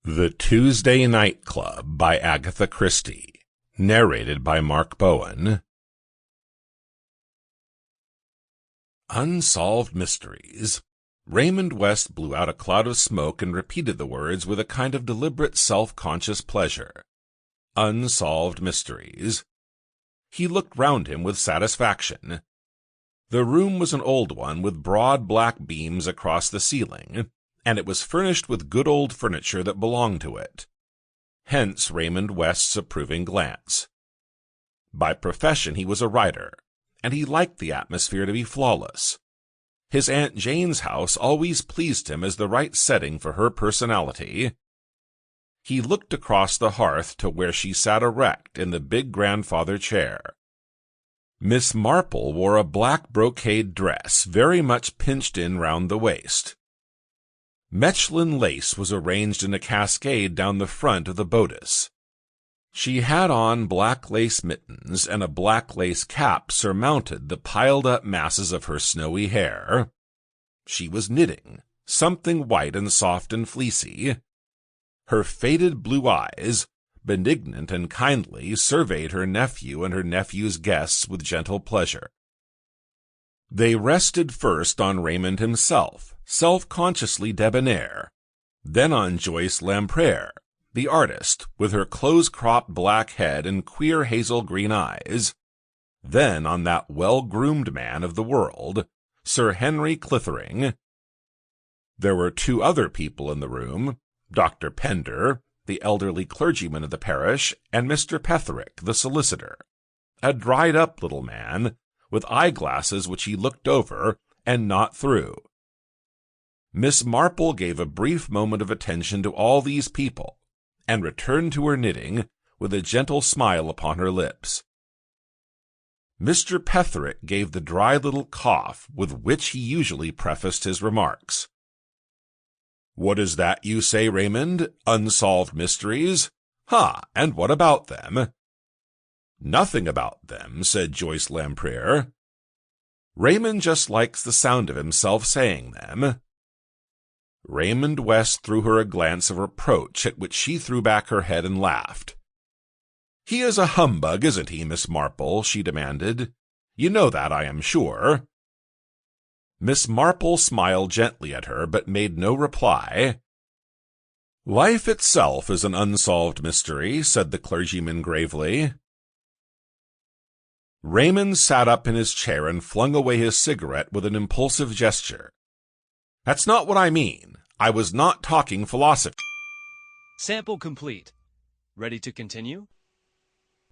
The Tuesday Night Club by Agatha Christie. Narrated by Mark Bowen. Unsolved mysteries. Raymond West blew out a cloud of smoke and repeated the words with a kind of deliberate self-conscious pleasure. Unsolved mysteries. He looked round him with satisfaction. The room was an old one with broad black beams across the ceiling, and it was furnished with good old furniture that belonged to it. Hence Raymond West's approving glance. By profession he was a writer, and he liked the atmosphere to be flawless. His Aunt Jane's house always pleased him as the right setting for her personality. He looked across the hearth to where she sat erect in the big grandfather chair. Miss Marple wore a black brocade dress very much pinched in round the waist. Mechlin lace was arranged in a cascade down the front of the bodice. She had on black lace mittens, and a black lace cap surmounted the piled-up masses of her snowy hair. She was knitting, something white and soft and fleecy. Her faded blue eyes, benignant and kindly, surveyed her nephew and her nephew's guests with gentle pleasure. They rested first on Raymond himself, self-consciously debonair, then on Joyce Lemprière, the artist, with her close-cropped black head and queer hazel-green eyes, then on that well-groomed man of the world, Sir Henry Clithering. There were two other people in the room, Dr. Pender, the elderly clergyman of the parish, and Mr. Petherick, the solicitor, a dried-up little man, with eyeglasses which he looked over and not through. Miss Marple gave a brief moment of attention to all these people, and returned to her knitting with a gentle smile upon her lips. Mr. Petherick gave the dry little cough with which he usually prefaced his remarks. "What is that you say, Raymond? Unsolved mysteries? Ha, and what about them?" "Nothing about them," said Joyce Lemprière. "Raymond just likes the sound of himself saying them." Raymond West threw her a glance of reproach, at which she threw back her head and laughed. "He is a humbug, isn't he, Miss Marple?" she demanded. "You know that, I am sure." Miss Marple smiled gently at her, but made no reply. "Life itself is an unsolved mystery," said the clergyman gravely. Raymond sat up in his chair and flung away his cigarette with an impulsive gesture. "That's not what I mean. I was not talking philosophy." Sample complete. Ready to continue?